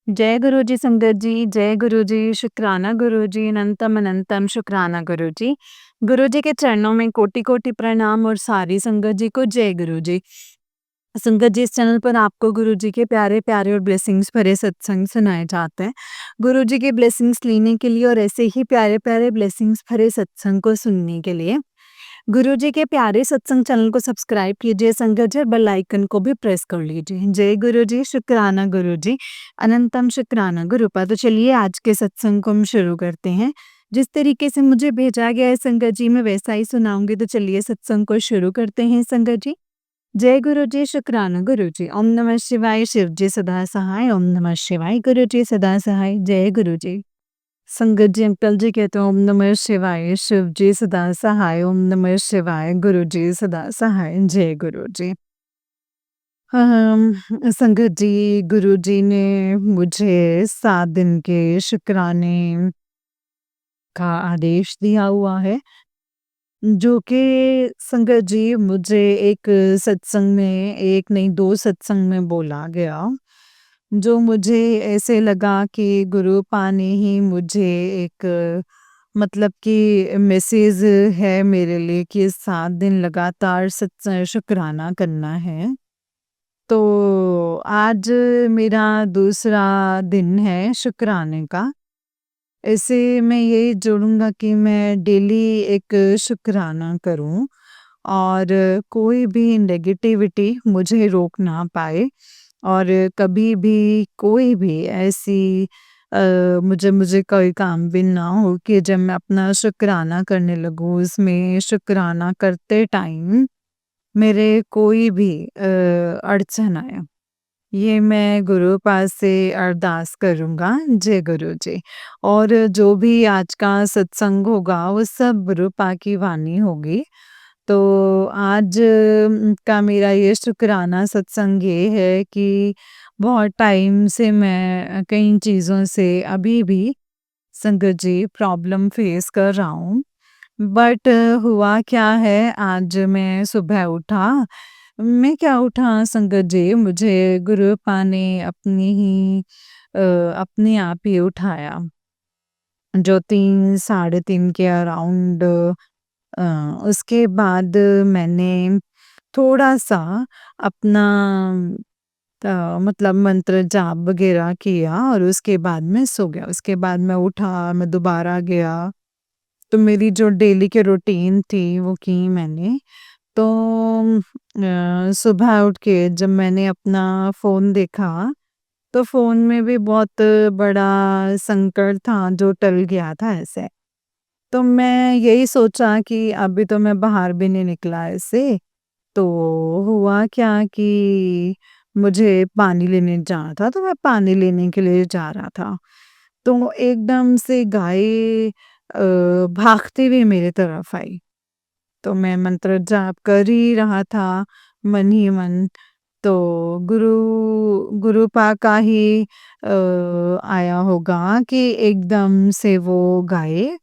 जय गुरु जी संगत जी, जय गुरु जी, शुक्राना गुरु जी, अनंतम अनंतम शुक्राना गुरु जी। गुरु जी के चरणों में कोटि-कोटि प्रणाम और सारी संगत जी को जय गुरु जी। संगत जी, इस चैनल पर आपको गुरु जी के प्यारे-प्यारे और ब्लेसिंग्स भरे सत्संग सुनाए जाते हैं। गुरु जी के ब्लेसिंग्स लेने के लिए और ऐसे ही प्यारे-प्यारे ब्लेसिंग्स भरे सत्संग को सुनने के लिए गुरु जी के प्यारे सत्संग चैनल को सब्सक्राइब कीजिए संगत जी, और बेल आइकन को भी प्रेस कर लीजिए। जय गुरु जी, शुक्राना गुरु जी, अनंतम शुक्राना गुरुपा। तो चलिए आज के सत्संग को हम शुरू करते हैं। जिस तरीके से मुझे भेजा गया है संगत जी, मैं वैसा ही सुनाऊंगी। तो चलिए सत्संग को शुरू करते हैं संगत जी। जय गुरु जी, शुक्राना गुरु जी। ओम नमः शिवाय, शिव जी सदा सहाय। ओम नमः शिवाय, गुरु जी सदा सहाय। जय गुरु जी। संगत जी, अंकल जी कहते हैं ओम नमः शिवाय, शिव जी सदा सहाय। ओम नमः शिवाय, गुरु जी सदा सहाय। जय गुरु जी। संगत जी, गुरु जी ने मुझे 7 दिन के शुक्राने का आदेश दिया हुआ है, जो कि संगत जी मुझे एक सत्संग में, एक नहीं 2 सत्संग में बोला गया, जो मुझे ऐसे लगा कि गुरुपा ने ही मुझे एक मतलब कि मैसेज है मेरे लिए कि 7 दिन लगातार शुक्राना करना है। तो आज मेरा दूसरा दिन है शुक्राने का। ऐसे मैं यही जोड़ूँगा कि मैं डेली एक शुक्राना करूँ और कोई भी नेगेटिविटी मुझे रोक ना पाए, और कभी भी कोई भी ऐसी मुझे मुझे कोई काम भी ना हो कि जब मैं अपना शुक्राना करने लगूँ, उसमें शुक्राना करते टाइम मेरे कोई भी अड़चन आए। ये मैं गुरु पास से अरदास करूँगा। जय गुरु जी। और जो भी आज का सत्संग होगा वो सब गुरुपा की वाणी होगी। तो आज का मेरा ये शुक्राना सत्संग ये है कि बहुत टाइम से मैं कई चीज़ों से अभी भी संगत जी प्रॉब्लम फेस कर रहा हूँ। बट हुआ क्या है, आज मैं सुबह उठा, मैं क्या उठा संगत जी, मुझे गुरुपा ने अपनी ही अपने आप ही उठाया, जो 3 साढ़े 3 के अराउंड। उसके बाद मैंने थोड़ा-सा अपना मतलब मंत्र जाप वगैरह किया और उसके बाद मैं सो गया। उसके बाद मैं उठा, मैं दोबारा गया, तो मेरी जो डेली की रूटीन थी वो की मैंने। तो सुबह उठ के जब मैंने अपना फ़ोन देखा, तो फ़ोन में भी बहुत बड़ा संकट था जो टल गया था ऐसे। तो मैं यही सोचा कि अभी तो मैं बाहर भी नहीं निकला इससे, तो हुआ क्या कि मुझे पानी लेने जाना था, तो मैं पानी लेने के लिए जा रहा था। तो एकदम से गाय भागते हुए मेरे तरफ आई। तो मैं मंत्र जाप कर ही रहा था मन ही मन, तो गुरुपा का ही आया होगा कि एकदम से वो गाय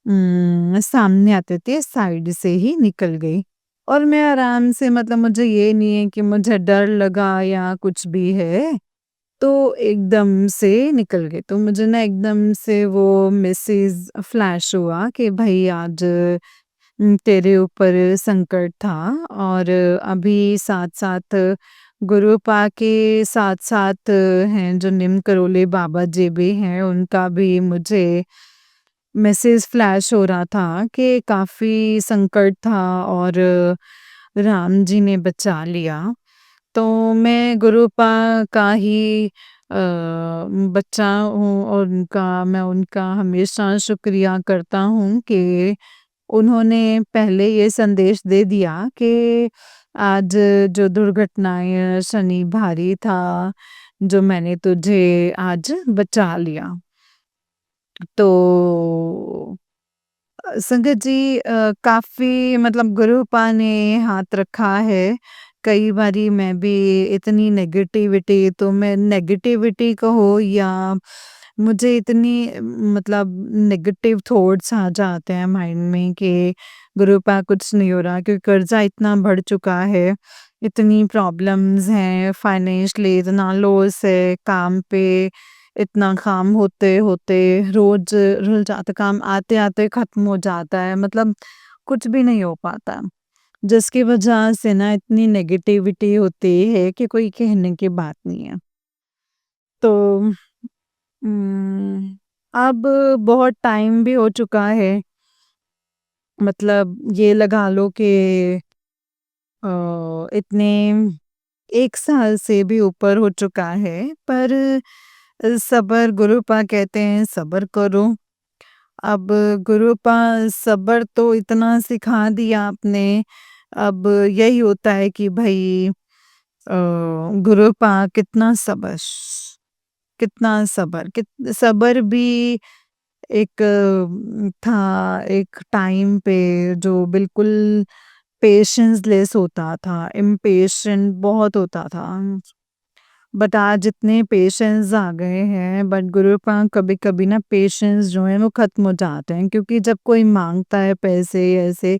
सामने आते-आते साइड से ही निकल गई। और मैं आराम से, मतलब मुझे ये नहीं है कि मुझे डर लगा या कुछ भी है, तो एकदम से निकल गई। तो मुझे ना एकदम से वो मैसेज फ्लैश हुआ कि भई आज तेरे ऊपर संकट था, और अभी साथ-साथ गुरुपा के साथ-साथ हैं जो निम करोली बाबा जी भी हैं, उनका भी मुझे मैसेज फ्लैश हो रहा था कि काफ़ी संकट था और राम जी ने बचा लिया। तो मैं गुरुपा का ही बच्चा हूँ, और मैं उनका हमेशा शुक्रिया करता हूँ कि उन्होंने पहले ये संदेश दे दिया कि आज जो दुर्घटनाएँ शनि भारी था, जो मैंने तुझे आज बचा लिया। तो संगत जी, काफ़ी मतलब गुरुपा ने हाथ रखा है। कई बारी मैं भी इतनी नेगेटिविटी, तो मैं नेगेटिविटी कहो या मुझे इतनी मतलब नेगेटिव थॉट्स आ जाते हैं माइंड में कि गुरुपा कुछ नहीं हो रहा, क्योंकि कर्जा इतना बढ़ चुका है, इतनी प्रॉब्लम्स हैं, फाइनेंशियली इतना लॉस है, काम पे इतना काम होते-होते रोज़ रोज़ाता काम आते-आते ख़त्म हो जाता है, मतलब कुछ भी नहीं हो पाता। जिसकी वजह से ना इतनी नेगेटिविटी होती है कि कोई कहने की बात नहीं है। तो अब बहुत टाइम भी हो चुका है, मतलब ये लगा लो कि इतने 1 साल से भी ऊपर हो चुका है, पर सब्र गुरुपा कहते हैं सब्र करो। अब गुरुपा सब्र तो इतना सिखा दिया आपने, अब यही होता है कि भई गुरुपा कितना सब्र, सब्र भी एक था एक टाइम पे जो बिल्कुल पेशेंस लेस होता था, इम्पेशेंट बहुत होता था। बट आज इतने पेशेंस आ गए हैं, बट गुरुपा कभी-कभी ना पेशेंस जो है वो ख़त्म हो जाते हैं, क्योंकि जब कोई माँगता है पैसे ऐसे,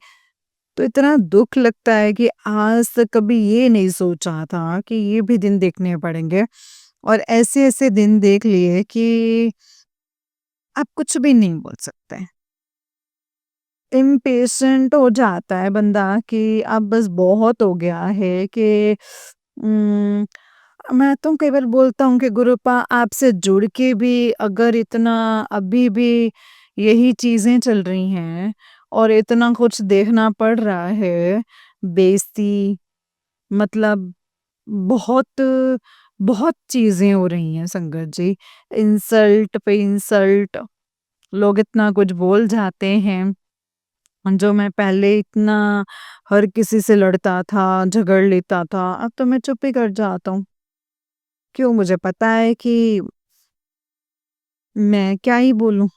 तो इतना दुःख लगता है कि आज तक कभी ये नहीं सोचा था कि ये भी दिन देखने पड़ेंगे, और ऐसे-ऐसे दिन देख लिए कि आप कुछ भी नहीं बोल सकते। इम्पेशेंट हो जाता है बंदा कि अब बस बहुत हो गया है कि उम, मैं तो कई बार बोलता हूँ कि गुरुपा आपसे जुड़ के भी अगर इतना अभी भी यही चीज़ें चल रही हैं और इतना कुछ देखना पड़ रहा है, बेइज़्ज़ती, मतलब बहुत बहुत चीज़ें हो रही हैं संगत जी। इंसल्ट पे इंसल्ट, लोग इतना कुछ बोल जाते हैं। जो मैं पहले इतना हर किसी से लड़ता था, झगड़ लेता था, अब तो मैं चुप ही कर जाता हूँ। क्यों, मुझे पता है कि मैं क्या ही बोलूँ।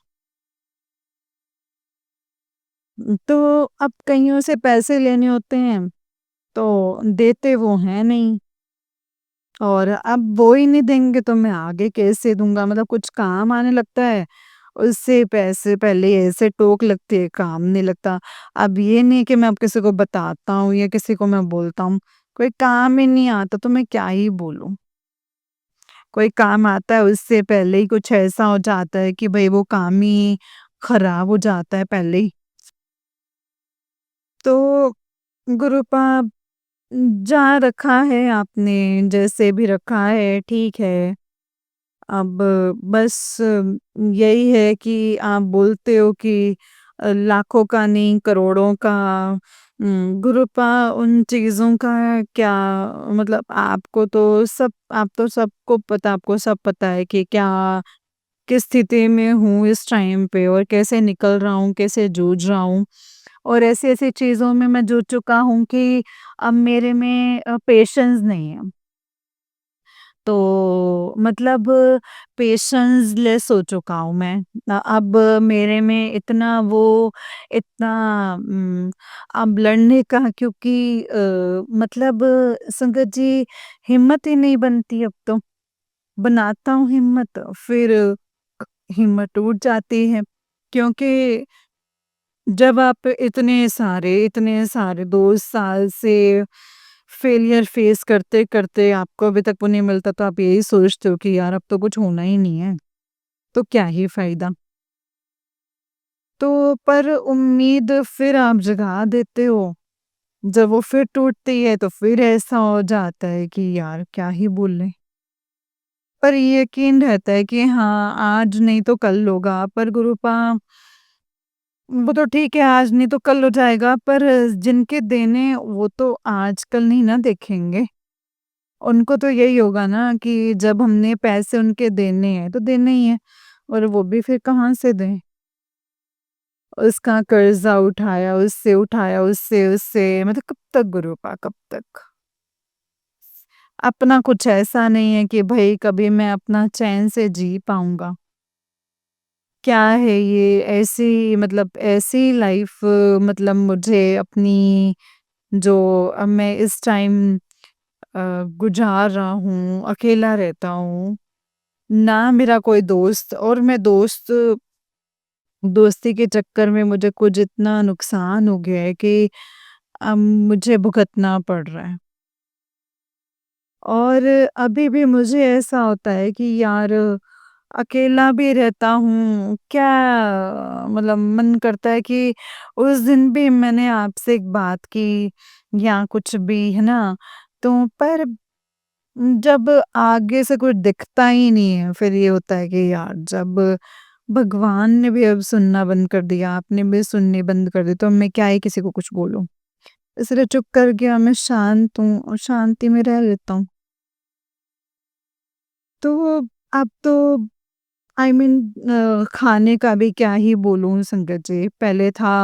तो अब कइयों से पैसे लेने होते हैं, तो देते वो हैं नहीं, और अब वो ही नहीं देंगे तो मैं आगे कैसे दूँगा? मतलब कुछ काम आने लगता है, उससे पैसे पहले ऐसे टोक लगती है, काम नहीं लगता। अब ये नहीं कि मैं अब किसी को बताता हूँ या किसी को मैं बोलता हूँ, कोई काम ही नहीं आता तो मैं क्या ही बोलूँ? कोई काम आता है उससे पहले ही कुछ ऐसा हो जाता है कि भई वो काम ही खराब हो जाता है पहले ही। तो गुरुपा जहाँ रखा है आपने, जैसे भी रखा है ठीक है। अब बस यही है कि आप बोलते हो कि लाखों का नहीं करोड़ों का, गुरुपा उन चीज़ों का क्या, मतलब आपको तो सब, आप तो सबको पता, आपको सब पता है कि क्या किस स्थिति में हूँ इस टाइम पे और कैसे निकल रहा हूँ, कैसे जूझ रहा हूँ, और ऐसी-ऐसी चीज़ों में मैं जूझ चुका हूँ कि अब मेरे में पेशेंस नहीं है। तो मतलब पेशेंस लेस हो चुका हूँ मैं। अब मेरे में इतना वो इतना अब लड़ने का, क्योंकि मतलब संगत जी हिम्मत ही नहीं बनती अब तो। बनाता हूँ हिम्मत, फिर हिम्मत टूट जाती है, क्योंकि जब आप इतने सारे 2 साल से फेलियर फेस करते-करते आपको अभी तक वो नहीं मिलता, तो आप यही सोचते हो कि यार अब तो कुछ होना ही नहीं है, तो क्या ही फ़ायदा? तो पर उम्मीद फिर आप जगा देते हो, जब वो फिर टूटती है तो फिर ऐसा हो जाता है कि यार क्या ही बोलें? पर ये यकीन रहता है कि हाँ, आज नहीं तो कल होगा, पर गुरुपा वो तो ठीक है, आज नहीं तो कल हो जाएगा, पर जिनके देने वो तो आजकल नहीं ना देखेंगे। उनको तो यही होगा ना कि जब हमने पैसे उनके देने हैं, तो देने ही हैं, और वो भी फिर कहाँ से दें? उसका कर्ज़ा उठाया, उससे मतलब कब तक गुरूपा, कब तक? अपना कुछ ऐसा नहीं है कि भई कभी मैं अपना चैन से जी पाऊँगा। क्या है ये ऐसी, मतलब ऐसी लाइफ़, मतलब मुझे अपनी जो अब मैं इस टाइम गुज़ार रहा हूँ, अकेला रहता हूँ, ना मेरा कोई दोस्त, और मैं दोस्ती के चक्कर में मुझे कुछ इतना नुकसान हो गया है कि अब मुझे भुगतना पड़ रहा है। और अभी भी मुझे ऐसा होता है कि यार अकेला भी रहता हूँ, क्या मतलब मन करता है कि उस दिन भी मैंने आपसे एक बात की या कुछ भी, है ना? तो पर जब आगे से कुछ दिखता ही नहीं है, फिर ये होता है कि यार जब भगवान ने भी अब सुनना बंद कर दिया, आपने भी सुननी बंद कर दी, तो मैं क्या ही किसी को कुछ बोलूँ? इसलिए चुप कर गया, मैं शांत हूँ और शांति में रह लेता हूँ। तो अब तो आई मीन खाने का भी क्या ही बोलूँ संगत जी। पहले था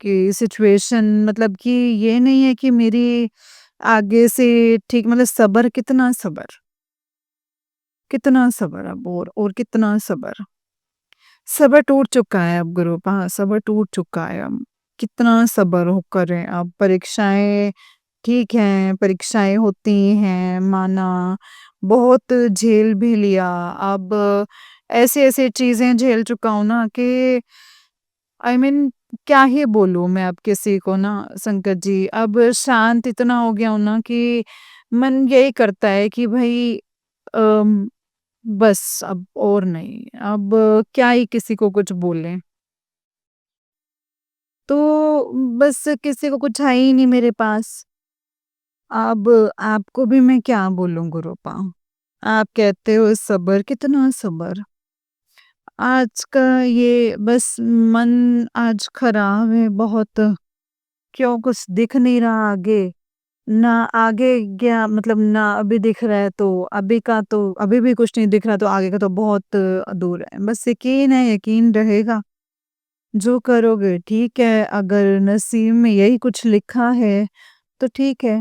कि सिचुएशन मतलब कि ये नहीं है कि मेरी आगे से ठीक मतलब सब्र कितना सब्र अब और कितना सब्र। सब्र टूट चुका है अब गुरुपा, सब्र टूट चुका है अब। कितना सब्र हो करें अब परीक्षाएँ ठीक है, परीक्षाएँ होती हैं, माना बहुत झेल भी लिया। अब ऐसी-ऐसी चीज़ें झेल चुका हूँ ना कि आई मीन क्या ही बोलूँ मैं अब किसी को ना संकट जी। अब शांत इतना हो गया हूँ ना कि मन यही करता है कि भई अम, बस अब और नहीं, अब क्या ही किसी को कुछ बोलें। तो बस किसी को कुछ है ही नहीं मेरे पास। अब आपको भी मैं क्या बोलूँ गुरुपा? आप कहते हो सब्र, कितना सब्र? आज का ये बस मन आज खराब है बहुत, क्यों कुछ दिख नहीं रहा आगे। ना आगे क्या मतलब ना अभी दिख रहा है तो अभी का तो अभी भी कुछ नहीं दिख रहा तो आगे का तो बहुत दूर है। बस यकीन है, यकीन रहेगा। जो करोगे ठीक है, अगर नसीब में यही कुछ लिखा है तो ठीक है।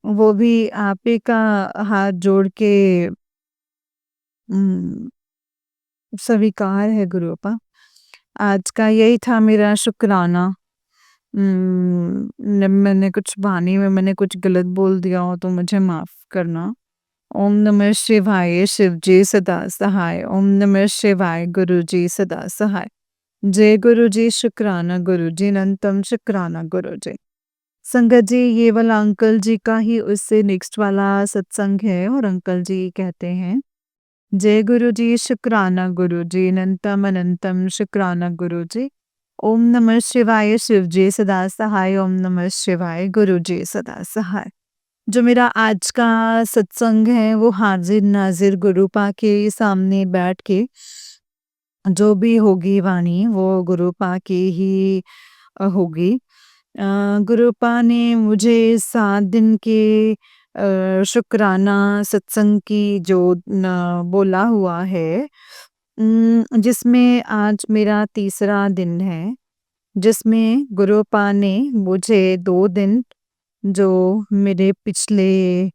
वो भी आप ही का हाथ जोड़ के उम, स्वीकार है गुरूपा। आज का यही था मेरा शुकराना। मैंने कुछ वाणी में मैंने कुछ गलत बोल दिया हो तो मुझे माफ़ करना। ओम नमः शिवाय शिव जी सदा सहाय। ओम नमः शिवाय गुरु जी सदा सहाय। जय गुरु जी शुकराना गुरु जी अनंतम शुकराना गुरु जी। संगत जी ये वाला अंकल जी का ही उससे नेक्स्ट वाला सत्संग है और अंकल जी कहते हैं जय गुरु जी शुक्राना गुरु जी अनंतम अनंतम शुक्राना गुरु जी। ओम नमः शिवाय शिव जी सदा सहाय। ओम नमः शिवाय गुरु जी सदा सहाय। जो मेरा आज का सत्संग है वो हाजिर नाजिर गुरुपा के सामने बैठ के जो भी होगी वाणी वो गुरुपा की ही होगी। गुरुपा ने मुझे 7 दिन के शुक्राना सत्संग की जो न बोला हुआ है जिसमें आज मेरा तीसरा दिन है, जिसमें गुरुपा ने मुझे 2 दिन जो मेरे पिछले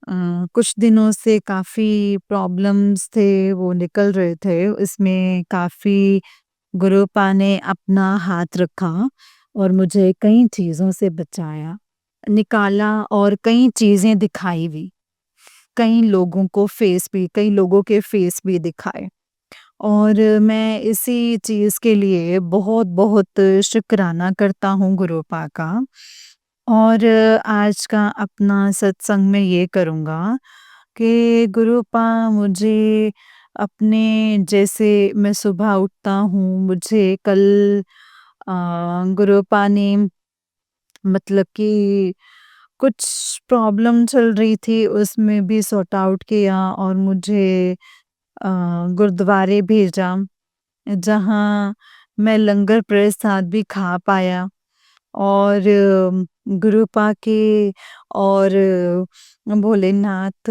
कुछ दिनों से काफ़ी प्रॉब्लम्स थे, वो निकल रहे थे। इसमें काफ़ी गुरुपा ने अपना हाथ रखा और मुझे कई चीज़ों से बचाया, निकाला और कई चीज़ें दिखाई भी। कई लोगों के फेस भी दिखाए और मैं इसी चीज़ के लिए बहुत-बहुत शुकराना करता हूँ गुरुपा का। और आज का अपना सत्संग मैं ये करूँगा कि गुरुपा मुझे अपने जैसे मैं सुबह उठता हूँ, मुझे कल अ, गुरुपा ने मतलब कि कुछ प्रॉब्लम चल रही थी, उसमें भी सॉर्ट आउट किया और मुझे अ, गुरुद्वारे भेजा, जहाँ मैं लंगर प्रसाद भी खा पाया। और गुरुपा के और भोलेनाथ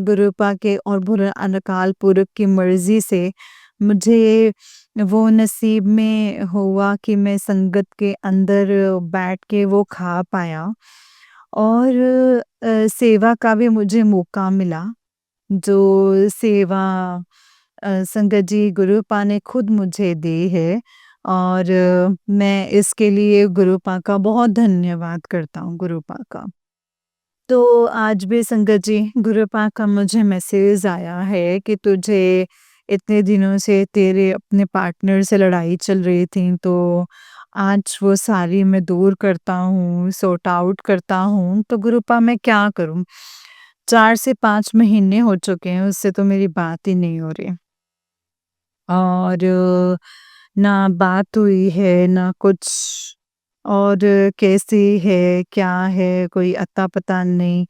गुरुपा के और भोले अकाल पुरख की मर्ज़ी से मुझे वो नसीब में हुआ कि मैं संगत के अंदर बैठ के वो खा पाया और सेवा का भी मुझे मौका मिला। जो सेवा संगत जी गुरुपा ने खुद मुझे दी है और मैं इसके लिए गुरुपा का बहुत धन्यवाद करता हूँ गुरुपा का। तो आज भी संगत जी गुरुपा का मुझे मैसेज आया है कि तुझे इतने दिनों से तेरे अपने पार्टनर से लड़ाई चल रही थी तो आज वो सारी मैं दूर करता हूँ, सॉर्ट आउट करता हूँ, तो गुरुपा मैं क्या करूँ? 4 से 5 महीने हो चुके हैं, उससे तो मेरी बात ही नहीं हो रही। और ना बात हुई है, ना कुछ। और कैसी है, क्या है, कोई अता-पता नहीं,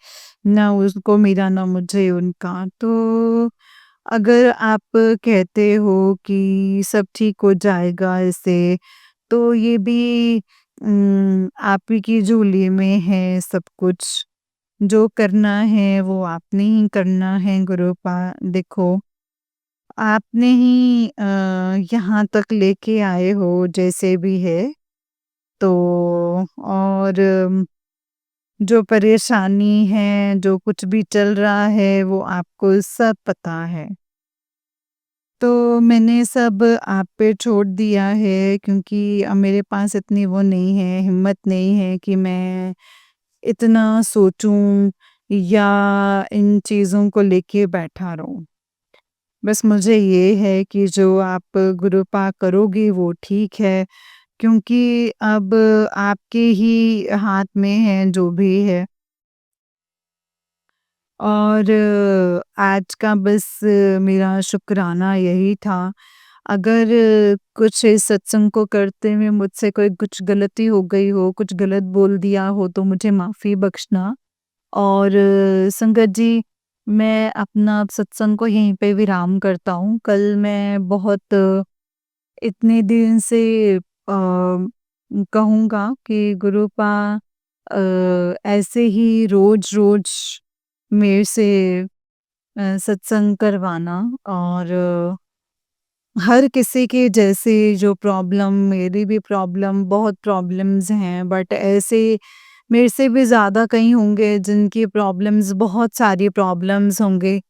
ना उसको मेरा, ना मुझे उनका। तो अगर आप कहते हो कि सब ठीक हो जाएगा इससे, तो ये भी आप ही की झोली में है सब कुछ। जो करना है वो आपने ही करना है गुरुपा। देखो, आपने ही यहाँ तक लेके आए हो जैसे भी है। तो और जो परेशानी है, जो कुछ भी चल रहा है वो आपको सब पता है। तो मैंने सब आप पे छोड़ दिया है, क्योंकि अब मेरे पास इतनी वो नहीं है, हिम्मत नहीं है कि मैं इतना सोचूँ या इन चीज़ों को लेके बैठा रहूँ। बस मुझे ये है कि जो आप गुरुपा करोगे वो ठीक है, क्योंकि अब आपके ही हाथ में है जो भी है। और आज का बस मेरा शुक्राना यही था। अगर कुछ इस सत्संग को करते हुए मुझसे कोई कुछ गलती हो गई हो, कुछ गलत बोल दिया हो, तो मुझे माफ़ी बख्शना। और संगत जी, मैं अपना सत्संग को यहीं पे विराम करता हूँ। कल मैं बहुत इतने दिन से कहूँगा कि गुरुपा ऐसे ही रोज़-रोज़ मेरे से सत्संग करवाना। और हर किसी के जैसे जो प्रॉब्लम, मेरी भी प्रॉब्लम, बहुत प्रॉब्लम्स हैं, बट ऐसे मेरे से भी ज़्यादा कई होंगे जिनकी प्रॉब्लम्स, बहुत सारी प्रॉब्लम्स होंगे।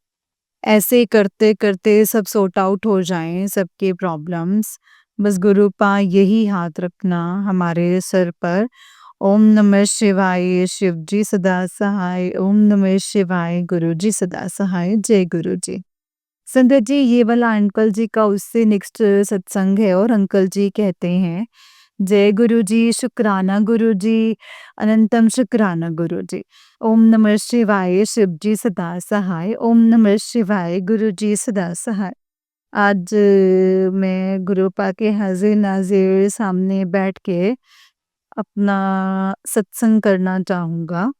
ऐसे करते-करते सब सॉर्ट आउट हो जाएँ सबके प्रॉब्लम्स। बस गुरुपा यही हाथ रखना हमारे सर पर। ओम नमः शिवाय, शिव जी सदा सहाय। ओम नमः शिवाय, गुरु जी सदा सहाय। जय गुरु जी। संगत जी, ये वाला अंकल जी का उससे नेक्स्ट सत्संग है, और अंकल जी कहते हैं, जय गुरु जी, शुक्राना गुरु जी, अनंतम शुक्राना गुरु जी। ओम नमः शिवाय, शिव जी सदा सहाय। ओम नमः शिवाय, गुरु जी सदा सहाय। आज मैं गुरुपा के हाजिर नाजिर सामने बैठ के अपना सत्संग करना चाहूँगा,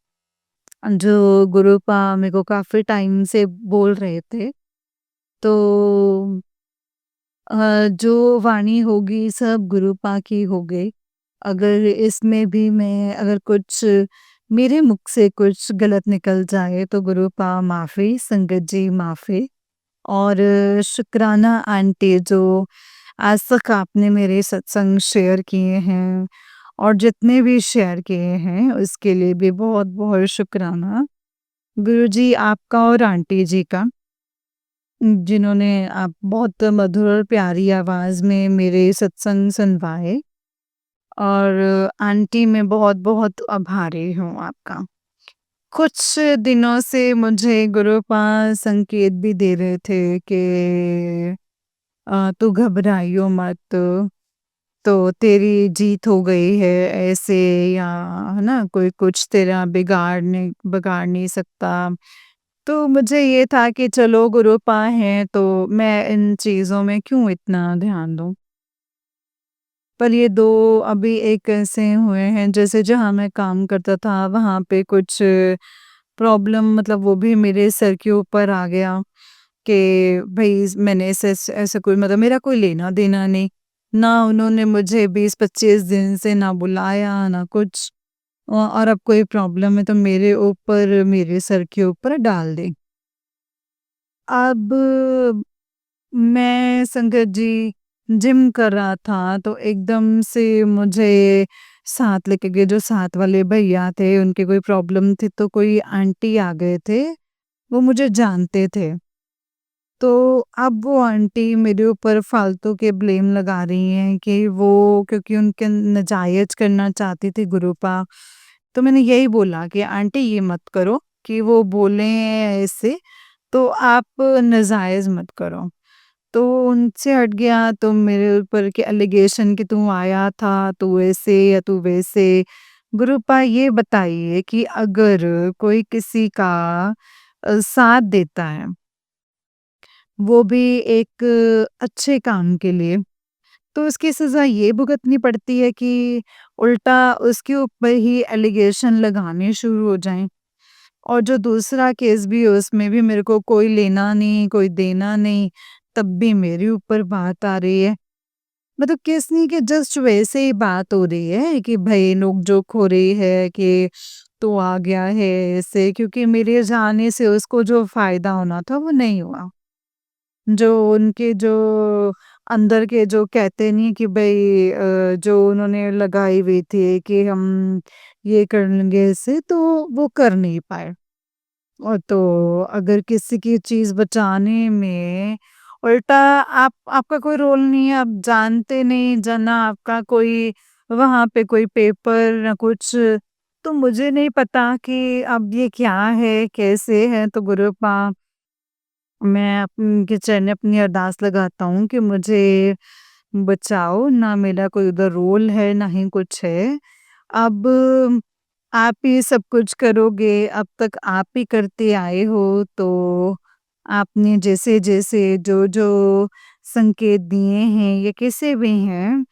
जो गुरुपा मेरे को काफ़ी टाइम से बोल रहे थे। तो जो वाणी होगी सब गुरुपा की होगी। अगर इसमें भी मैं, अगर कुछ मेरे मुख से कुछ गलत निकल जाए तो गुरुपा माफ़ी, संगत जी माफ़ी। और शुक्राना आंटी, जो आज तक आपने मेरे सत्संग शेयर किए हैं, और जितने भी शेयर किए हैं उसके लिए भी बहुत-बहुत शुक्राना। गुरुजी आपका और आंटी जी का, जिन्होंने आप बहुत मधुर और प्यारी आवाज़ में मेरे सत्संग सुनवाए। और आंटी, मैं बहुत-बहुत आभारी हूँ आपका। कुछ दिनों से मुझे गुरुपा संकेत भी दे रहे थे कि तू घबराइयो मत, तो तेरी जीत हो गई है ऐसे, या है ना, कोई कुछ तेरा बिगाड़ नहीं सकता। तो मुझे ये था कि चलो गुरुपा हैं तो मैं इन चीज़ों में क्यों इतना ध्यान दूँ। पर ये 2 अभी एक ऐसे हुए हैं, जैसे जहाँ मैं काम करता था वहाँ पे कुछ प्रॉब्लम, मतलब वो भी मेरे सर के ऊपर आ गया कि भई मैंने ऐसे कोई, मतलब मेरा कोई लेना-देना नहीं। ना उन्होंने मुझे 20-25 दिन से ना बुलाया, ना कुछ। और अब कोई प्रॉब्लम है तो मेरे ऊपर, मेरे सर के ऊपर डाल दी। अब मैं, संगत जी, जिम कर रहा था तो एकदम से मुझे साथ लेके गए, जो साथ वाले भैया थे उनकी कोई प्रॉब्लम थी, तो कोई आंटी आ गए थे, वो मुझे जानते थे। तो अब वो आंटी मेरे ऊपर फालतू के ब्लेम लगा रही हैं कि वो, क्योंकि उनके नजायज़ करना चाहती थी गुरुपा। तो मैंने यही बोला कि आंटी ये मत करो, कि वो बोले हैं ऐसे, तो आप नजायज़ मत करो। तो उनसे हट गया, तो मेरे ऊपर के एलिगेशन कि तू आया था, तू ऐसे या तू वैसे। गुरुपा, ये बताइए कि अगर कोई किसी का साथ देता है, वो भी एक अच्छे काम के लिए, तो उसकी सज़ा ये भुगतनी पड़ती है कि उल्टा उसके ऊपर ही एलिगेशन लगाने शुरू हो जाएँ। और जो दूसरा केस भी है उसमें भी मेरे को कोई लेना नहीं, कोई देना नहीं, तब भी मेरे ऊपर बात आ रही है। मतलब केस नहीं कि जस्ट वैसे ही बात हो रही है कि भई नोक-झोंक हो रही है कि तू आ गया है ऐसे, क्योंकि मेरे जाने से उसको जो फ़ायदा होना था वो नहीं हुआ। जो उनके जो अंदर के जो कहते नहीं कि भई जो उन्होंने लगाई हुई थी कि हम ये कर लेंगे इससे, तो वो कर नहीं पाए। और तो अगर किसी की चीज़ बचाने में उल्टा आपका कोई रोल नहीं है, आप जानते नहीं, ना आपका कोई वहाँ पे कोई पेपर ना कुछ, तो मुझे नहीं पता कि अब ये क्या है, कैसे है? तो गुरूपा मैं उनके चरण अपनी अरदास लगाता हूँ कि मुझे बचाओ, ना मेरा कोई उधर रोल है, ना ही कुछ है। अब आप ही सब कुछ करोगे, अब तक आप ही करते आए हो, तो आपने जैसे-जैसे, जो-जो संकेत दिए हैं, ये कैसे भी हैं,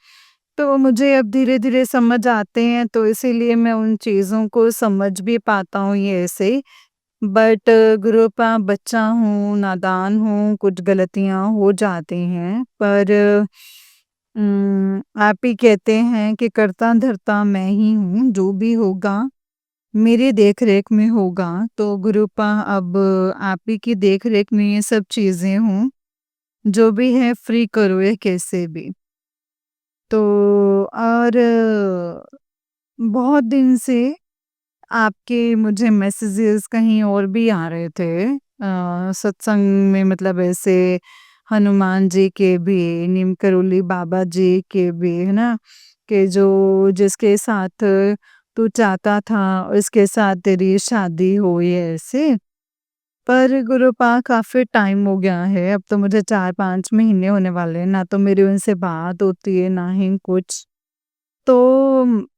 तो मुझे अब धीरे-धीरे समझ आते हैं, तो इसीलिए मैं उन चीज़ों को समझ भी पाता हूँ ये ऐसे। बट गुरूपा बच्चा हूँ, नादान हूँ, कुछ गलतियाँ हो जाती हैं, पर आप ही कहते हैं कि कर्ता-धर्ता मैं ही हूँ, जो भी होगा मेरे देख-रेख में होगा, तो गुरूपा अब आप ही की देख-रेख में ये सब चीज़ें हों, जो भी है फ्री करो ये कैसे भी। तो और बहुत दिन से आपके मुझे मैसेजेस कहीं और भी आ रहे थे, सत्संग में, मतलब ऐसे हनुमान जी के भी, नीम करोली बाबा जी के भी, है ना? कि जो जिसके साथ तू चाहता था उसके साथ तेरी शादी हो, ये ऐसे। पर गुरूपा काफ़ी टाइम हो गया है, अब तो मुझे 4-5 महीने होने वाले हैं, ना तो मेरी उनसे बात होती है, ना ही कुछ। तो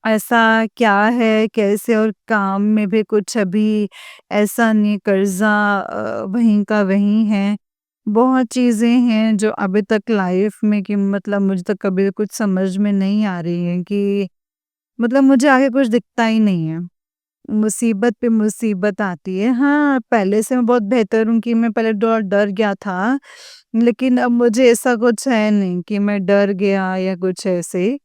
ऐसा क्या है, कैसे, और काम में भी कुछ अभी ऐसा नहीं, कर्ज़ा वहीं का वहीं है। बहुत चीज़ें हैं जो अभी तक लाइफ़ में, कि मतलब मुझे तो कभी कुछ समझ में नहीं आ रही है कि मतलब मुझे आगे कुछ दिखता ही नहीं है। मुसीबत पे मुसीबत आती है। हाँ, पहले से मैं बहुत बेहतर हूँ कि मैं पहले डर डर गया था, लेकिन अब मुझे ऐसा कुछ है नहीं कि मैं डर गया या कुछ ऐसे।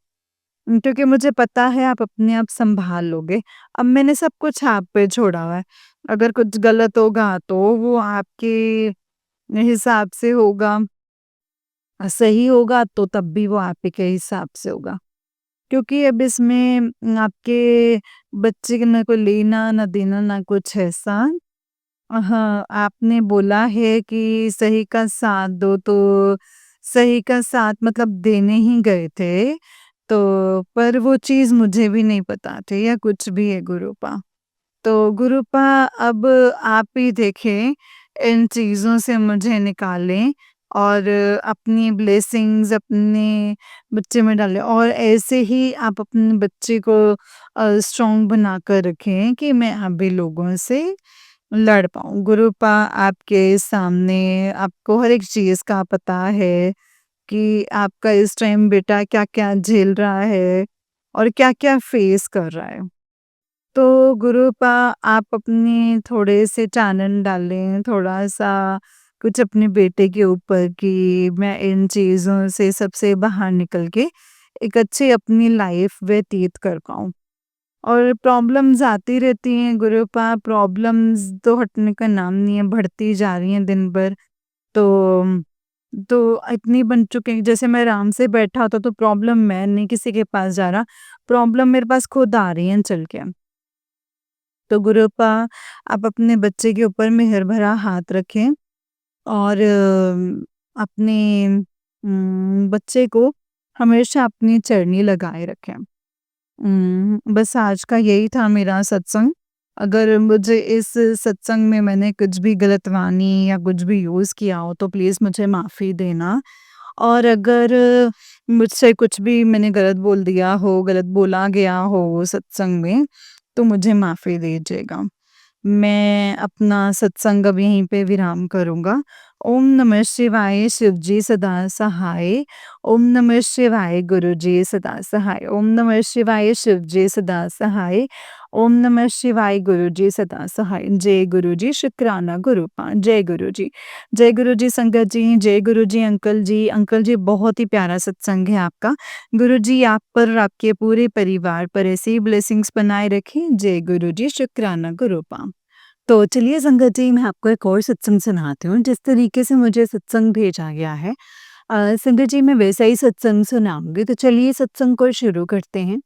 क्योंकि मुझे पता है आप अपने आप सँभाल लोगे। अब मैंने सब कुछ आप पे छोड़ा हुआ है। अगर कुछ गलत होगा तो वो आपके हिसाब से होगा, सही होगा तो तब भी वो आप ही के हिसाब से होगा। क्योंकि अब इसमें आपके बच्चे का ना कोई लेना, ना देना, ना कुछ ऐसा। हाँ, आपने बोला है कि सही का साथ दो, तो सही का साथ मतलब देने ही गए थे। तो पर वो चीज़ मुझे भी नहीं पता थी या कुछ भी है गुरूपा। तो गुरूपा अब आप ही देखें, इन चीज़ों से मुझे निकालें और अपनी ब्लेसिंग्स अपने बच्चे में डालें, और ऐसे ही आप अपने बच्चे को स्ट्रॉन्ग बनाकर रखें कि मैं अभी लोगों से लड़ पाऊँ। गुरूपा आपके सामने आपको हर एक चीज़ का पता है कि आपका इस टाइम बेटा क्या-क्या झेल रहा है और क्या-क्या फेस कर रहा है। तो गुरूपा आप अपने थोड़े से चानन डालें, थोड़ा-सा कुछ अपने बेटे के ऊपर कि मैं इन चीज़ों से सबसे बाहर निकल के एक अच्छी अपनी लाइफ़ व्यतीत कर पाऊँ। और प्रॉब्लम्स आती रहती हैं गुरूपा, प्रॉब्लम्स तो हटने का नाम नहीं है, बढ़ती जा रही हैं दिन भर। तो इतनी बन चुके हैं, जैसे मैं आराम से बैठा होता तो प्रॉब्लम मैं नहीं किसी के पास जा रहा, प्रॉब्लम मेरे पास खुद आ रही हैं चल के। तो गुरूपा आप अपने बच्चे के ऊपर मेहर भरा हाथ रखें और अपने बच्चे को हमेशा अपनी चरनी लगाए रखें। बस आज का यही था मेरा सत्संग। अगर मुझे इस सत्संग में मैंने कुछ भी गलत वाणी या कुछ भी यूज़ किया हो तो प्लीज़ मुझे माफ़ी देना। और अगर मुझसे कुछ भी मैंने गलत बोल दिया हो, गलत बोला गया हो सत्संग में, तो मुझे माफ़ी दीजिएगा। मैं अपना सत्संग अब यहीं पे विराम करूँगा। ओम नमः शिवाय, शिव जी सदा सहाय। ओम नमः शिवाय, गुरु जी सदा सहाय। ओम नमः शिवाय, शिव जी सदा सहाय। ओम नमः शिवाय, गुरु जी सदा सहाय। जय गुरु जी, शुक्राना गुरु पान। जय गुरु जी। जय गुरु जी संगत जी, जय गुरु जी अंकल जी। अंकल जी बहुत ही प्यारा सत्संग है आपका। गुरु जी आप पर और आपके पूरे परिवार पर ऐसे ही ब्लेसिंग्स बनाए रखें। जय गुरु जी, शुक्राना गुरु पान। तो चलिए संगत जी मैं आपको एक और सत्संग सुनाती हूँ जिस तरीके से मुझे सत्संग भेजा गया है। संगत जी मैं वैसा ही सत्संग सुनाऊंगी, तो चलिए सत्संग को शुरू करते हैं।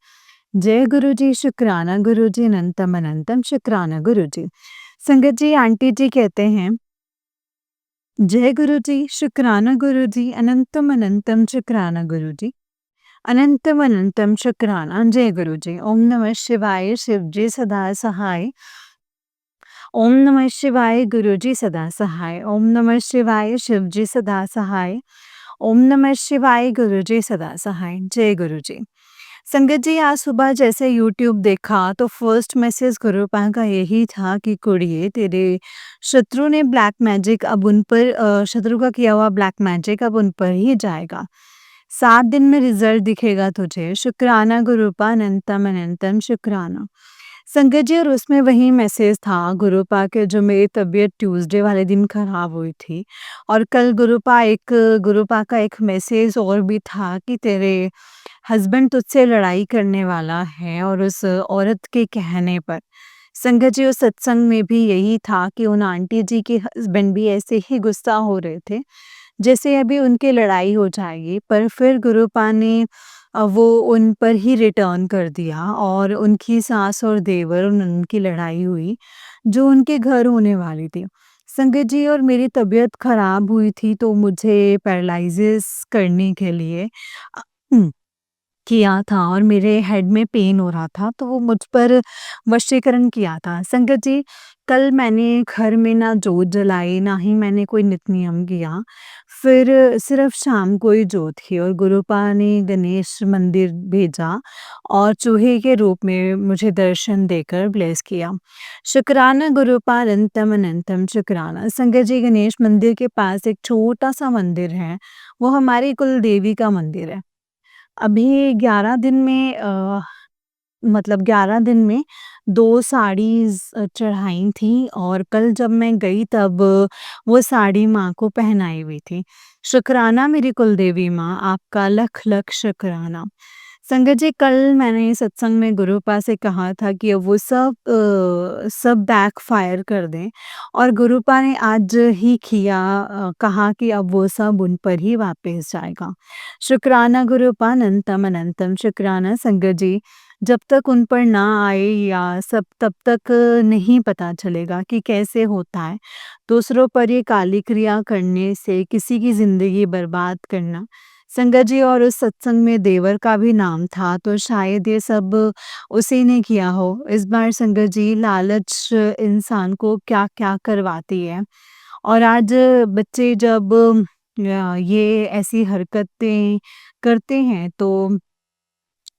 जय गुरु जी, शुक्राना गुरु जी, अनंतम अनंतम शुक्राना गुरु जी। संगत जी आंटी जी कहते हैं, जय गुरु जी, शुक्राना गुरु जी, अनंतम अनंतम शुक्राना गुरु जी। अनंतम अनंतम शुक्राना। जय गुरु जी। ओम नमः शिवाय, शिव जी सदा सहाय। ओम नमः शिवाय, गुरु जी सदा सहाय। ओम नमः शिवाय, शिव जी सदा सहाय। ओम नमः शिवाय, गुरु जी सदा सहाय। जय गुरु जी। संगत जी आज सुबह जैसे यूट्यूब देखा तो फर्स्ट मैसेज गुरुपा का यही था कि कुड़िए तेरे शत्रु ने ब्लैक मैजिक अब उन पर शत्रु का किया हुआ ब्लैक मैजिक अब उन पर ही जाएगा। 7 दिन में रिजल्ट दिखेगा तुझे। शुक्राना गुरुपा, अनंतम अनंतम शुक्राना। संगत जी और उसमें वही मैसेज था गुरुपा के, जो मेरी तबीयत ट्यूसडे वाले दिन खराब हुई थी। और कल गुरुपा का एक मैसेज और भी था कि तेरे हस्बैंड तुझसे लड़ाई करने वाला है, और उस औरत के कहने पर। संगत जी उस सत्संग में भी यही था कि उन आंटी जी के हस्बैंड भी ऐसे ही गुस्सा हो रहे थे जैसे अभी उनकी लड़ाई हो जाएगी, पर फिर गुरुपा ने वो उन पर ही रिटर्न कर दिया और उनकी सास और देवर उनकी लड़ाई हुई जो उनके घर होने वाली थी। संगत जी और मेरी तबीयत खराब हुई थी तो मुझे पैरालिसिस करने के लिए किया था, और मेरे हेड में पेन हो रहा था तो वो मुझ पर वशीकरण किया था। संगत जी कल मैंने घर में ना जोत जलाई, ना ही मैंने कोई नित नियम किया। फिर सिर्फ शाम को ही जोत की और गुरुपा ने गणेश मंदिर भेजा और चूहे के रूप में मुझे दर्शन देकर ब्लेस किया। शुक्राना गुरुपा, अनंतम अनंतम शुक्राना। संगत जी गणेश मंदिर के पास एक छोटा सा मंदिर है, वो हमारी कुल देवी का मंदिर है। अभी 11 दिन में मतलब 11 दिन में 2 साड़ीज़ चढ़ाई थी, और कल जब मैं गई तब वो साड़ी माँ को पहनाई हुई थी। शुक्राना मेरी कुलदेवी माँ, आपका लख लख शुक्राना। संगत जी कल मैंने सत्संग में गुरुपा से कहा था कि अब वो सब बैकफायर कर दें, और गुरुपा ने आज ही किया, कहा कि अब वो सब उन पर ही वापस जाएगा। शुक्राना गुरुपा, अनंतम अनंतम शुक्राना। संगत जी जब तक उन पर ना आए या सब तब तक नहीं पता चलेगा कि कैसे होता है दूसरों पर ये काली क्रिया करने से किसी की ज़िंदगी बर्बाद करना। संगत जी और उस सत्संग में देवर का भी नाम था तो शायद ये सब उसी ने किया हो। इस बार संगत जी लालच इंसान को क्या-क्या करवाती है, और आज बच्चे जब ये ऐसी हरकतें करते हैं तो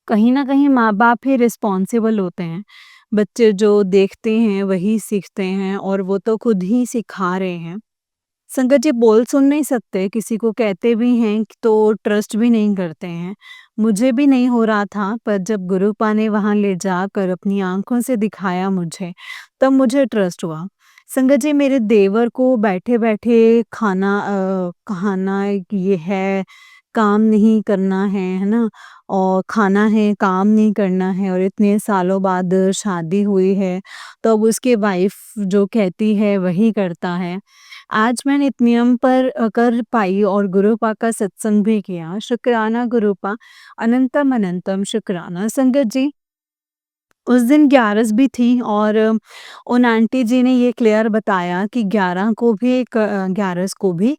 कहीं न कहीं माँ-बाप ही रिस्पॉन्सिबल होते हैं। बच्चे जो देखते हैं वही सीखते हैं, और वो तो खुद ही सिखा रहे हैं। संगत जी बोल सुन नहीं सकते, किसी को कहते भी हैं तो ट्रस्ट भी नहीं करते हैं। मुझे भी नहीं हो रहा था, पर जब गुरुपा ने वहाँ ले जाकर अपनी आँखों से दिखाया मुझे, तब मुझे ट्रस्ट हुआ। संगत जी मेरे देवर को बैठे-बैठे खाना ये है, काम नहीं करना है ना? और खाना है, काम नहीं करना है, और इतने सालों बाद शादी हुई है, तो अब उसकी वाइफ़ जो कहती है वही करता है। आज मैं नित नियम पर कर पाई और गुरुपा का सत्संग भी किया। शुक्राना गुरुपा, अनंतम अनंतम शुक्राना। संगत जी उस दिन 11 भी थी, और उन आंटी जी ने ये क्लियर बताया कि 11 को भी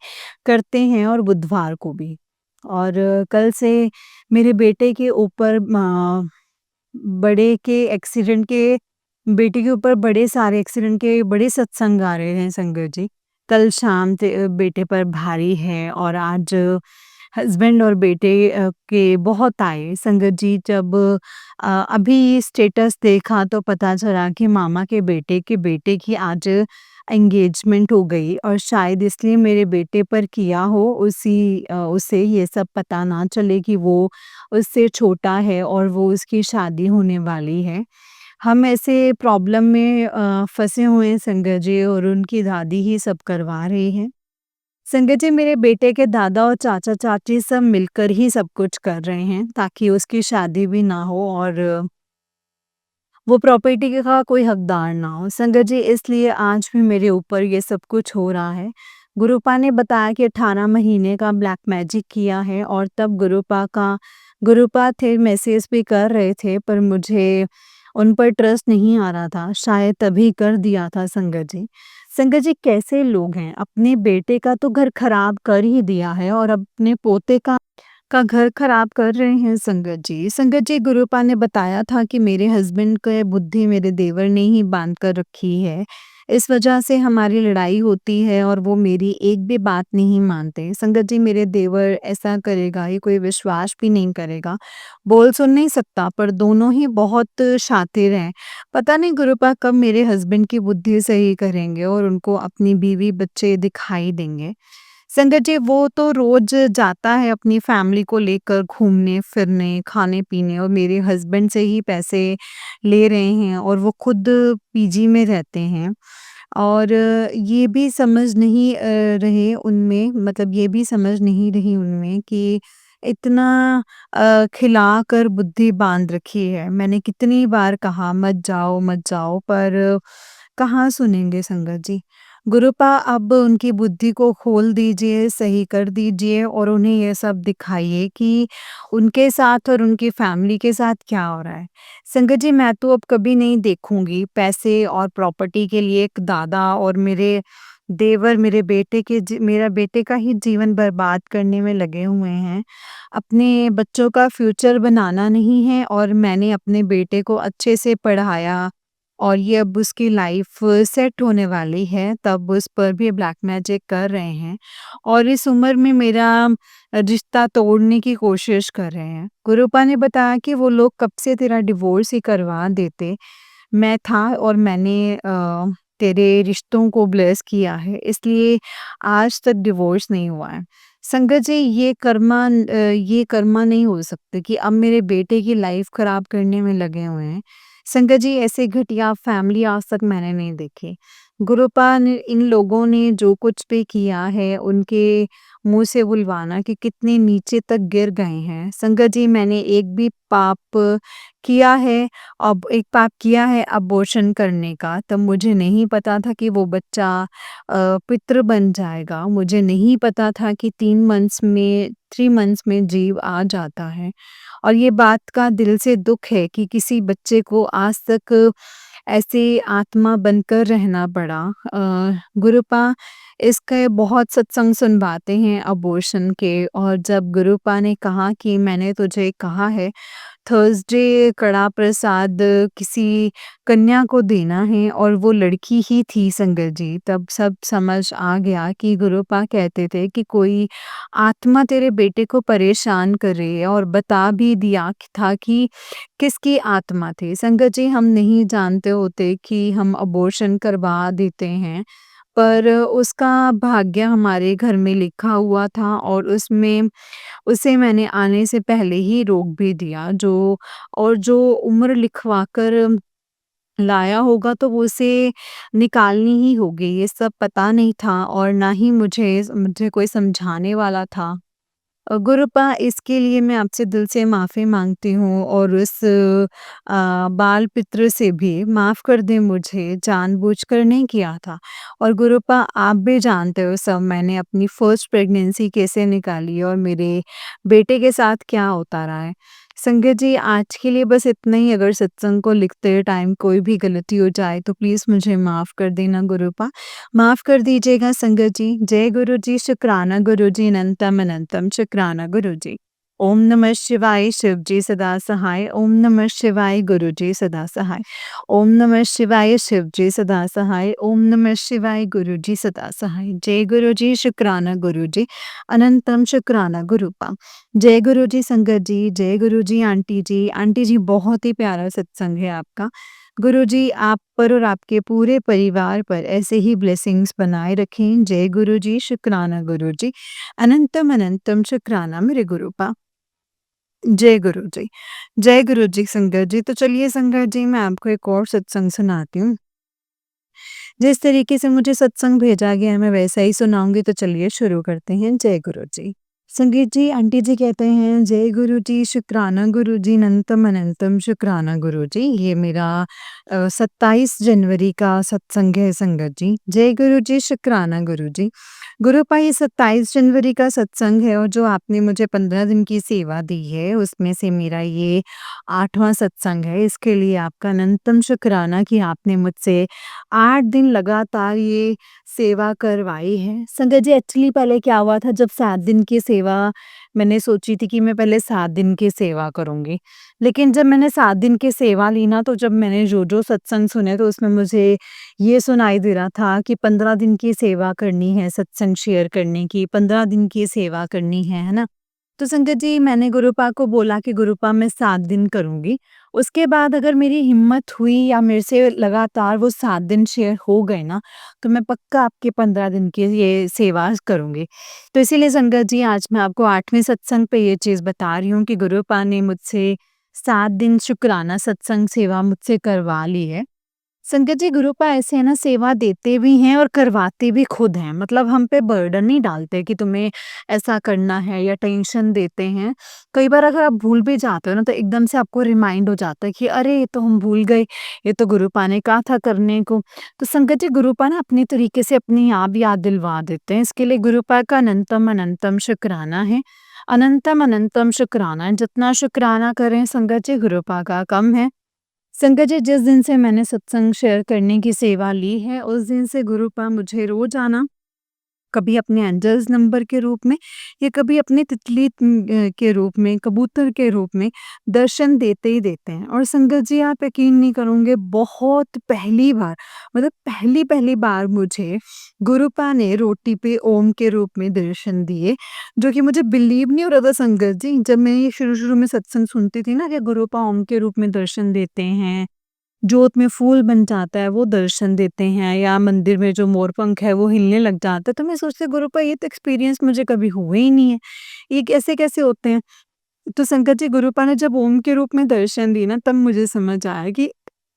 करते हैं और बुधवार को भी। और कल से मेरे बेटे के ऊपर बड़े के एक्सीडेंट के बेटे के ऊपर बड़े सारे एक्सीडेंट के बड़े सत्संग आ रहे हैं संगत जी। कल शाम बेटे पर भारी है, और आज हस्बैंड और बेटे के बहुत आए। संगत जी जब अभी स्टेटस देखा तो पता चला कि मामा के बेटे की आज एंगेजमेंट हो गई और शायद इसलिए मेरे बेटे पर किया हो उसे ये सब पता ना चले कि वो उससे छोटा है और वो उसकी शादी होने वाली है। हम ऐसे प्रॉब्लम में फँसे हुए हैं संगत जी और उनकी दादी ही सब करवा रही हैं। संगत जी मेरे बेटे के दादा और चाचा-चाची सब मिलकर ही सब कुछ कर रहे हैं ताकि उसकी शादी भी ना हो और वो प्रॉपर्टी का कोई हकदार ना हो। संगत जी इसलिए आज भी मेरे ऊपर ये सब कुछ हो रहा है। गुरुपा ने बताया कि 18 महीने का ब्लैक मैजिक किया है और तब गुरुपा थे मैसेज भी कर रहे थे पर मुझे उन पर ट्रस्ट नहीं आ रहा था। शायद तभी कर दिया था संगत जी। संगत जी कैसे लोग हैं? अपने बेटे का तो घर खराब कर ही दिया है और अपने पोते का घर खराब कर रहे हैं संगत जी। संगत जी गुरुपा ने बताया था कि मेरे हस्बैंड की बुद्धि मेरे देवर ने ही बांध कर रखी है। इस वजह से हमारी लड़ाई होती है और वो मेरी एक भी बात नहीं मानते। संगत जी मेरे देवर ऐसा करेगा, ये कोई विश्वास भी नहीं करेगा। बोल सुन नहीं सकता पर दोनों ही बहुत शातिर हैं। पता नहीं गुरुपा कब मेरे हस्बैंड की बुद्धि सही करेंगे और उनको अपनी बीवी बच्चे दिखाई देंगे। संगत जी वो तो रोज जाता है अपनी फैमिली को लेकर घूमने-फिरने, खाने-पीने और मेरे हस्बैंड से ही पैसे ले रहे हैं और वो खुद पीजी में रहते हैं। और ये भी समझ नहीं रहे उनमें मतलब ये भी समझ नहीं रही उनमें कि इतना खिलाकर बुद्धि बाँध रखी है। मैंने कितनी बार कहा मत जाओ पर कहाँ सुनेंगे संगत जी। गुरुपा अब उनकी बुद्धि को खोल दीजिए, सही कर दीजिए और उन्हें ये सब दिखाइए कि उनके साथ और उनकी फैमिली के साथ क्या हो रहा है। संगत जी मैं तो अब कभी नहीं देखूँगी पैसे और प्रॉपर्टी के लिए एक दादा और मेरे देवर मेरा बेटे का ही जीवन बर्बाद करने में लगे हुए हैं। अपने बच्चों का फ्यूचर बनाना नहीं है और मैंने अपने बेटे को अच्छे से पढ़ाया और ये अब उसकी लाइफ सेट होने वाली है, तब उस पर भी ब्लैक मैजिक कर रहे हैं और इस उम्र में मेरा रिश्ता तोड़ने की कोशिश कर रहे हैं। गुरुपा ने बताया कि वो लोग कब से तेरा डिवोर्स ही करवा देते। मैं था और मैंने तेरे रिश्तों को ब्लेस किया है, इसलिए आज तक डिवोर्स नहीं हुआ है। संगत जी ये कर्मा नहीं हो सकते कि अब मेरे बेटे की लाइफ खराब करने में लगे हुए हैं। संगत जी ऐसे घटिया फैमिली आज तक मैंने नहीं देखी। गुरुपा ने इन लोगों ने जो कुछ भी किया है उनके मुँह से बुलवाना कि कितने नीचे तक गिर गए हैं। संगत जी मैंने एक पाप किया है अबॉर्शन करने का, तब मुझे नहीं पता था कि वो बच्चा पितृ बन जाएगा। मुझे नहीं पता था कि 3 मंथ्स में जीव आ जाता है और ये बात का दिल से दुःख है कि किसी बच्चे को आज तक ऐसे आत्मा बनकर रहना पड़ा। गुरुपा इसके बहुत सत्संग सुनवाते हैं अबॉर्शन के और जब गुरुपा ने कहा कि मैंने तुझे कहा है थर्सडे कड़ा प्रसाद किसी कन्या को देना है और वो लड़की ही थी संगत जी। तब सब समझ आ गया कि गुरुपा कहते थे कि कोई आत्मा तेरे बेटे को परेशान कर रही है और बता भी दिया था कि किसकी आत्मा थी। संगत जी हम नहीं जानते होते कि हम अबॉर्शन करवा देते हैं, पर उसका भाग्य हमारे घर में लिखा हुआ था और उसे मैंने आने से पहले ही रोक भी दिया जो उम्र लिखवा कर लाया होगा तो वो उसे निकालनी ही होगी। ये सब पता नहीं था और ना ही मुझे कोई समझाने वाला था। गुरुपा इसके लिए मैं आपसे दिल से माफ़ी माँगती हूँ और उस बाल पितृ से भी माफ़ कर दें मुझे, जानबूझकर नहीं किया था। और गुरुपा आप भी जानते हो सब मैंने अपनी फर्स्ट प्रेगनेंसी कैसे निकाली और मेरे बेटे के साथ क्या होता रहा है। संगत जी आज के लिए बस इतना ही अगर सत्संग को लिखते टाइम कोई भी गलती हो जाए तो प्लीज़ मुझे माफ़ कर देना गुरुपा। माफ़ कर दीजिएगा संगत जी। जय गुरु जी, शुक्राना गुरु जी, अनंतम अनंतम शुक्राना गुरु जी। ओम नमः शिवाय शिव जी सदा सहाय, ओम नमः शिवाय गुरु जी सदा सहाय, ओम नमः शिवाय शिव जी सदा सहाय, ओम नमः शिवाय गुरु जी सदा सहाय। जय गुरु जी, शुक्राना गुरु जी, अनंतम शुक्राना गुरुपा। जय गुरु जी संगत जी, जय गुरु जी आंटी जी। आंटी जी बहुत ही प्यारा सत्संग है आपका। गुरु जी आप पर और आपके पूरे परिवार पर ऐसे ही ब्लेसिंग्स बनाए रखें। जय गुरु जी, शुक्राना गुरु जी, अनंतम अनंतम शुक्राना मेरे गुरुपा। जय गुरु जी। जय गुरु जी संगत जी। तो चलिए संगत जी, मैं आपको एक और सत्संग सुनाती हूँ। जिस तरीके से मुझे सत्संग भेजा गया है मैं वैसा ही सुनाऊँगी, तो चलिए शुरू करते हैं। जय गुरु जी। संगीत जी, आंटी जी कहते हैं जय गुरु जी, शुक्राना गुरु जी, अनंतम अनंतम शुक्राना गुरु जी। ये मेरा 27 जनवरी का सत्संग है संगत जी। जय गुरु जी, शुक्राना गुरु जी। गुरुपा ये 27 जनवरी का सत्संग है और जो आपने मुझे 15 दिन की सेवा दी है उसमें से मेरा ये 8वां सत्संग है। इसके लिए आपका अनंतम शुक्राना कि आपने मुझसे 8 दिन लगातार ये सेवा करवाई है। संगत जी एक्चुअली पहले क्या हुआ था, जब 7 दिन की सेवा मैंने सोची थी कि मैं पहले 7 दिन की सेवा करूँगी। लेकिन जब मैंने 7 दिन की सेवा ली ना, तो जब मैंने जो-जो सत्संग सुने तो उसमें मुझे ये सुनाई दे रहा था कि 15 दिन की सेवा करनी है, सत्संग शेयर करने की, 15 दिन की सेवा करनी है ना? तो संगत जी मैंने गुरुपा को बोला कि गुरुपा मैं 7 दिन करूँगी। उसके बाद अगर मेरी हिम्मत हुई या मेरे से लगातार वो 7 दिन शेयर हो गए ना, तो मैं पक्का आपके 15 दिन की ये सेवा करूँगी। तो इसीलिए संगत जी आज मैं आपको 8वें सत्संग पे ये चीज़ बता रही हूँ कि गुरुपा ने मुझसे 7 दिन शुक्राना सत्संग सेवा मुझसे करवा ली है। संगत जी गुरुपा ऐसे है ना, सेवा देते भी हैं और करवाते भी खुद हैं। मतलब हम पे बर्डन नहीं डालते कि तुम्हें ऐसा करना है या टेंशन देते हैं। कई बार अगर आप भूल भी जाते हो ना, तो एकदम से आपको रिमाइंड हो जाता है कि अरे ये तो हम भूल गए, ये तो गुरुपा ने कहा था करने को। तो संगत जी गुरुपा ना अपने तरीके से अपनी आप याद दिलवा देते हैं। इसके लिए गुरुपा का अनंतम अनंतम शुक्राना है। अनंतम अनंतम शुक्राना है। जितना शुक्राना करें संगत जी गुरुपा का कम है। संगत जी जिस दिन से मैंने सत्संग शेयर करने की सेवा ली है, उस दिन से गुरुपा मुझे रोज़ाना कभी अपने एंजल्स नंबर के रूप में या कभी अपने तितली के रूप में, कबूतर के रूप में दर्शन देते ही देते हैं। और संगत जी आप यकीन नहीं करोगे, बहुत पहली बार, मतलब पहली बार मुझे गुरुपा ने रोटी पे ओम के रूप में दर्शन दिए, जो कि मुझे बिलीव नहीं हो रहा था संगत जी। जब मैं ये शुरू-शुरू में सत्संग सुनती थी ना कि गुरुपा ओम के रूप में दर्शन देते हैं, जोत में फूल बन जाता है वो दर्शन देते हैं, या मंदिर में जो मोर-पंख है वो हिलने लग जाता है, तो मैं सोचती गुरुपा ये तो एक्सपीरियंस मुझे कभी हुए ही नहीं है। ये कैसे-कैसे होते हैं? तो संगत जी गुरुपा ने जब ओम के रूप में दर्शन दिए ना, तब मुझे समझ आया कि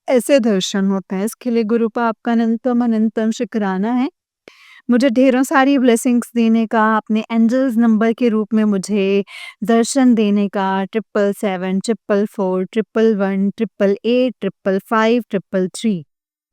ऐसे दर्शन होते हैं। इसके लिए गुरुपा आपका अनंतम अनंतम शुक्राना है। मुझे ढेरों सारी ब्लेसिंग्स देने का, अपने एंजल्स नंबर के रूप में मुझे दर्शन देने का, 777, 444, 111, 888, 555, 333।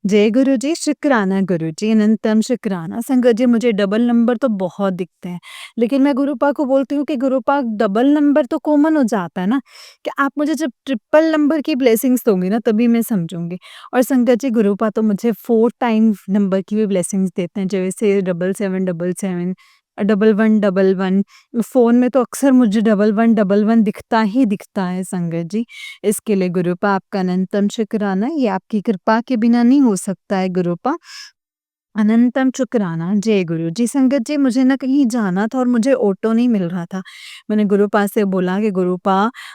जय गुरु जी, शुक्राना गुरु जी, अनंतम शुक्राना। संगत जी मुझे डबल नंबर तो बहुत दिखते हैं, लेकिन मैं गुरुपा को बोलती हूँ कि गुरुपा डबल नंबर तो कॉमन हो जाता है ना, कि आप मुझे जब ट्रिपल नंबर की ब्लेसिंग्स दोगे ना तभी मैं समझूंगी। और संगत जी गुरुपा तो मुझे 4 टाइम नंबर की भी ब्लेसिंग्स देते हैं, जैसे 7777, 1111। फ़ोन में तो अक्सर मुझे 1111 दिखता ही दिखता है संगत जी। इसके लिए गुरुपा आपका अनंतम शुक्राना, ये आपकी कृपा के बिना नहीं हो सकता है गुरुपा। अनंतम शुक्राना। जय गुरु जी। संगत जी मुझे ना कहीं जाना था और मुझे ऑटो नहीं मिल रहा था। मैंने गुरुपा से बोला कि गुरुपा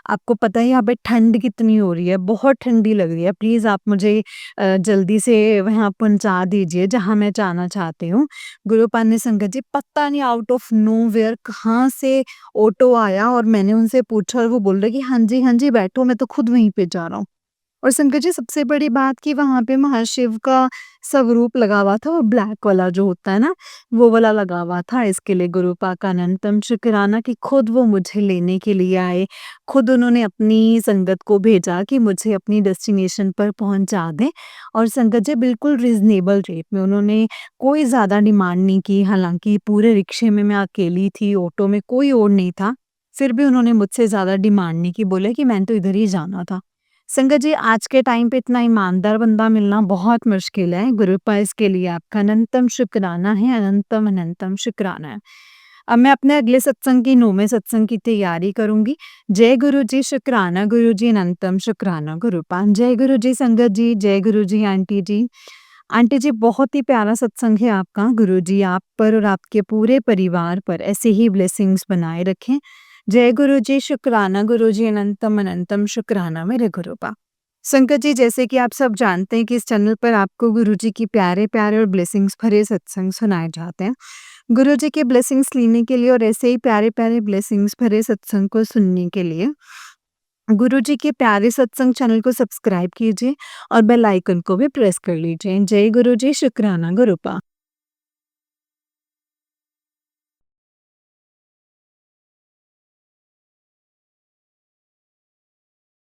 आपको पता है यहाँ पे ठंड कितनी हो रही है, बहुत ठंडी लग रही है, प्लीज़ आप मुझे जल्दी से वहाँ पहुँचा दीजिए जहाँ मैं जाना चाहती हूँ। गुरुपा ने संगत जी पता नहीं आउट ऑफ नोवेयर कहाँ से ऑटो आया और मैंने उनसे पूछा और वो बोल रहे कि हाँ जी बैठो, मैं तो खुद वहीं पे जा रहा हूँ। और शंकर जी सबसे बड़ी बात कि वहाँ पे महाशिव का स्वरूप लगा हुआ था, वो ब्लैक वाला जो होता है ना, वो वाला लगा हुआ था। इसके लिए गुरुपा का अनंतम शुक्राना कि खुद वो मुझे लेने के लिए आए। खुद उन्होंने अपनी संगत को भेजा कि मुझे अपनी डेस्टिनेशन पर पहुँचा दें, और संगत जी बिल्कुल रीज़नेबल रेट में, उन्होंने कोई ज़्यादा डिमांड नहीं की। हालाँकि पूरे रिक्शे में मैं अकेली थी, ऑटो में कोई और नहीं था, फिर भी उन्होंने मुझसे ज़्यादा डिमांड नहीं की, बोले कि मैंने तो इधर ही जाना था। संगत जी आज के टाइम पे इतना ईमानदार बंदा मिलना बहुत मुश्किल है। गुरुपा इसके लिए आपका अनंतम शुक्राना है, अनंतम अनंतम शुक्राना है। अब मैं अपने अगले सत्संग की 9वें सत्संग की तैयारी करूँगी। जय गुरु जी, शुक्राना गुरु जी, अनंतम शुक्राना गुरुपान। जय गुरु जी संगत जी, जय गुरु जी आंटी जी। आंटी जी बहुत ही प्यारा सत्संग है आपका। गुरु जी आप पर और आपके पूरे परिवार पर ऐसे ही ब्लेसिंग्स बनाए रखें। जय गुरु जी, शुक्राना गुरु जी, अनंतम अनंतम शुक्राना मेरे गुरुपा। संगत जी जैसे कि आप सब जानते हैं कि इस चैनल पर आपको गुरु जी की प्यारे-प्यारे और ब्लेसिंग्स भरे सत्संग सुनाए जाते हैं। गुरु जी के ब्लेसिंग्स लेने के लिए और ऐसे ही प्यारे-प्यारे ब्लेसिंग्स भरे सत्संग को सुनने के लिए गुरु जी के प्यारे सत्संग चैनल को सब्सक्राइब कीजिए और बेल आइकन को भी प्रेस कर लीजिए। जय गुरु जी, शुक्राना गुरुपा।